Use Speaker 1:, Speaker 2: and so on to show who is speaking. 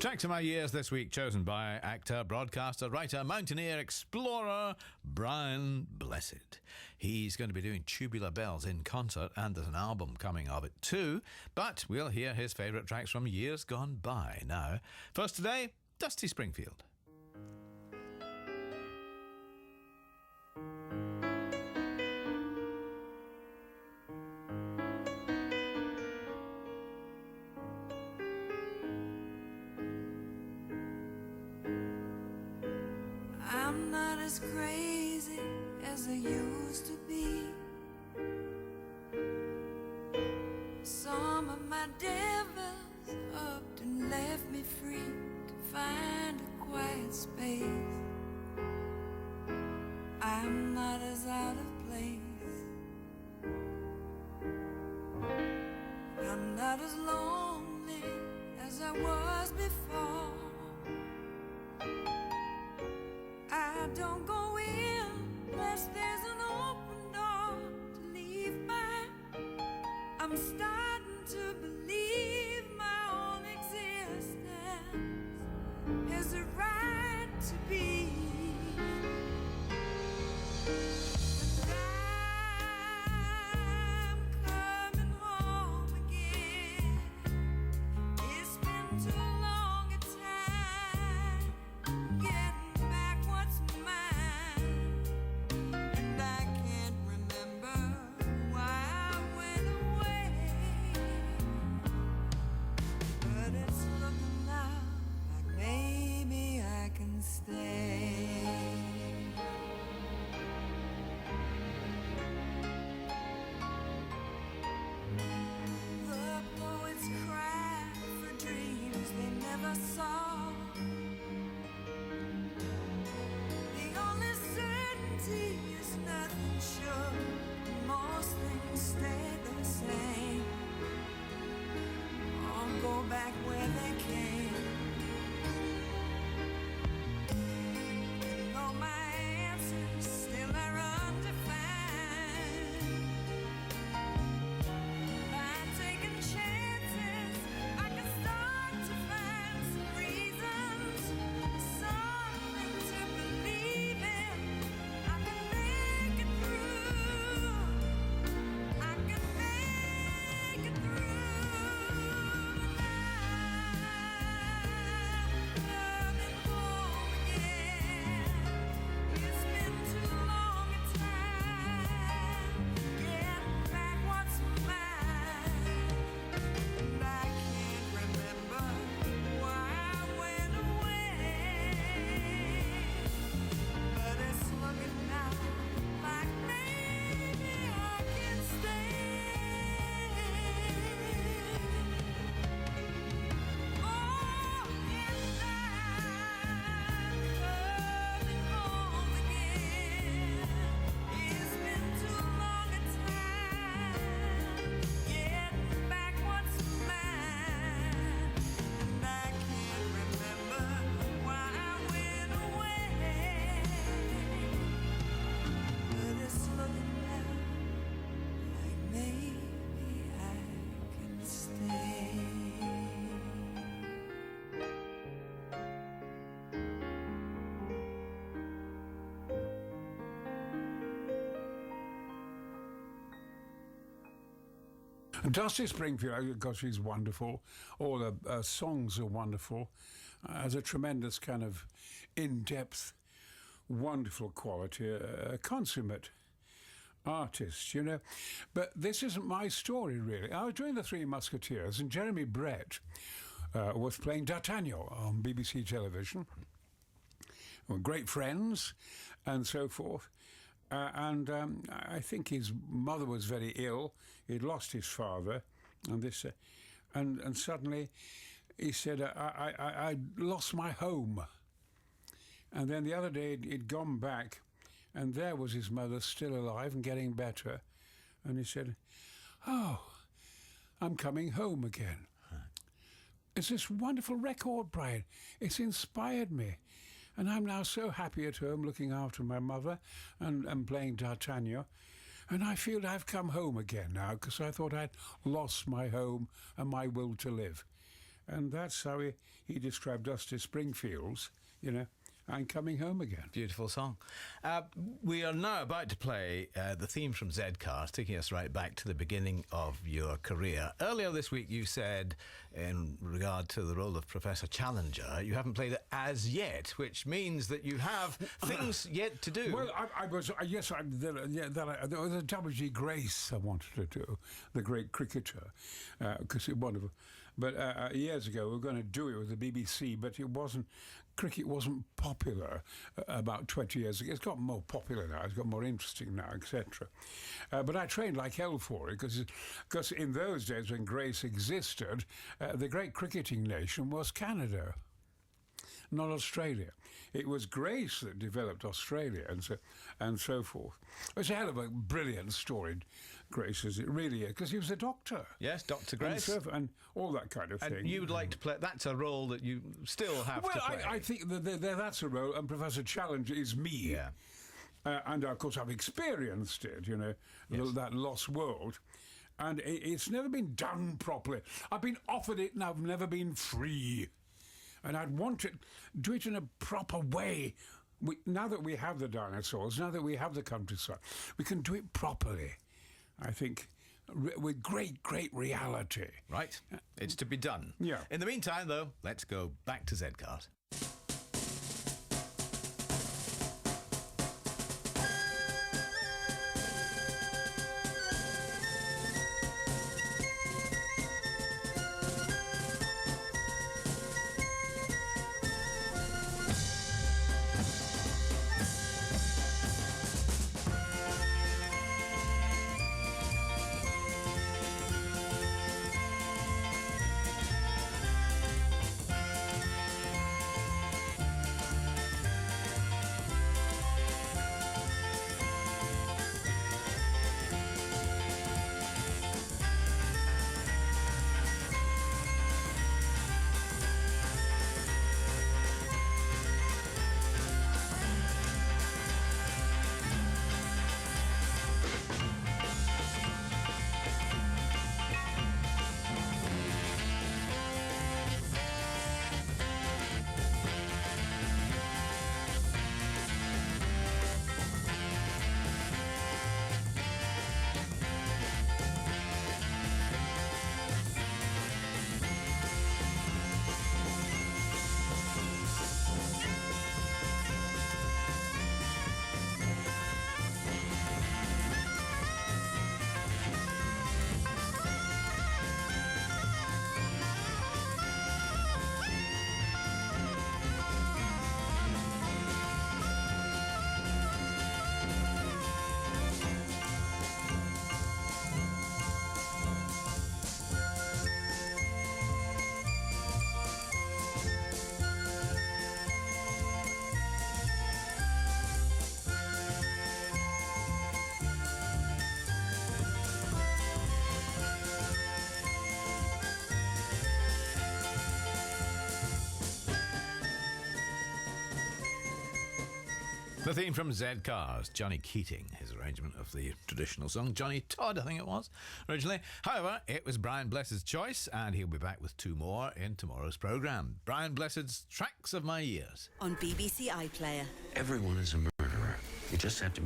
Speaker 1: Tracks of My Years this week chosen by actor, broadcaster, writer, mountaineer, explorer Brian Blessed. He's going to be doing Tubular Bells in concert, and there's an album coming of it too, but we'll hear his favourite tracks from years gone by now. First today, Dusty Springfield.
Speaker 2: I'm not as crazy as I used to be. Some of my devils upped and left me free to find a quiet space. I'm not as out of place. I'm not as lonely as I was before. I don't go in unless there's an open door to leave by. I'm starting to believe my own existence has a right to be. And I'm coming home again. It's been too long a time getting back what's mine, and I can't remember why I went away, but it's looking now like maybe I can stay. The poets cry for dreams they never saw. The only certainty is nothing sure. Most things stay the same or go back where they came. And though my answers still are undefined, by taking chances, I can start to find some reasons, something to believe in. I can make it through. I can make it through. And I'm coming home again. It's been too long a time getting back what's mine, and I can't remember why I went away, but it's looking now like maybe I can stay. Oh, and I'm coming home again. It's been too long a time getting back what's mine, and I can't remember why I went away, but it's looking now like maybe I can stay.
Speaker 3: Dusty Springfield, gosh, she's wonderful. All the songs are wonderful. Has a tremendous kind of in-depth, wonderful quality. A consummate artist, you know. But this isn't my story, really. I was doing The Three Musketeers, and Jeremy Brett was playing D'Artagnan on BBC television. We were great friends and so forth. I think his mother was very ill. He'd lost his father, and suddenly he said, I lost my home. And then the other day he'd gone back, and there was his mother still alive and getting better. And he said, "Oh, I'm coming home again." It's this wonderful record, Brian. It's inspired me. And I'm now so happy at home looking after my mother and playing D'Artagnan. And I feel I've come home again now, because I thought I'd lost my home and my will to live. And that's how he described Dusty Springfield's, you know, I'm coming home again.
Speaker 1: Beautiful song. We are now about to play the theme from Z-Cars, taking us right back to the beginning of your career. Earlier this week you said, in regard to the role of Professor Challenger, you haven't played it as yet, which means that you have things yet to do.
Speaker 3: Well, there was a W.G. Grace I wanted to do, the great cricketer, because it's wonderful. But years ago we were going to do it with the BBC, but cricket wasn't popular about 20 years ago. It's got more popular now, it's got more interesting now, etc. But I trained like hell for it, because in those days when Grace existed, the great cricketing nation was Canada, not Australia. It was Grace that developed Australia and so forth. It's a hell of a brilliant story, Grace, is it really is, because he was a doctor.
Speaker 1: Yes, Dr. Grace.
Speaker 3: And all that kind of thing.
Speaker 1: And you would like to play, that's a role that you still have to play.
Speaker 3: Well, I think that's a role, and Professor Challenger is me.
Speaker 1: Yeah.
Speaker 3: And of course I've experienced it, you know,
Speaker 1: Yes.
Speaker 3: that lost world. And it's never been done properly. I've been offered it and I've never been free. And I'd want to do it in a proper way. Now that we have the dinosaurs, now that we have the countryside, we can do it properly, I think, with great, great reality.
Speaker 1: Right. It's to be done.
Speaker 3: Yeah.
Speaker 1: In the meantime, though, let's go back to Z-Cars. The theme from Z-Cars, Johnny Keating, his arrangement of the traditional song. Johnny Todd, I think it was, originally. However, it was Brian Blessed's choice, and he'll be back with two more in tomorrow's programme. Brian Blessed's Tracks of My Years.
Speaker 4: On BBC iPlayer.
Speaker 5: Everyone is a murderer. You just have to be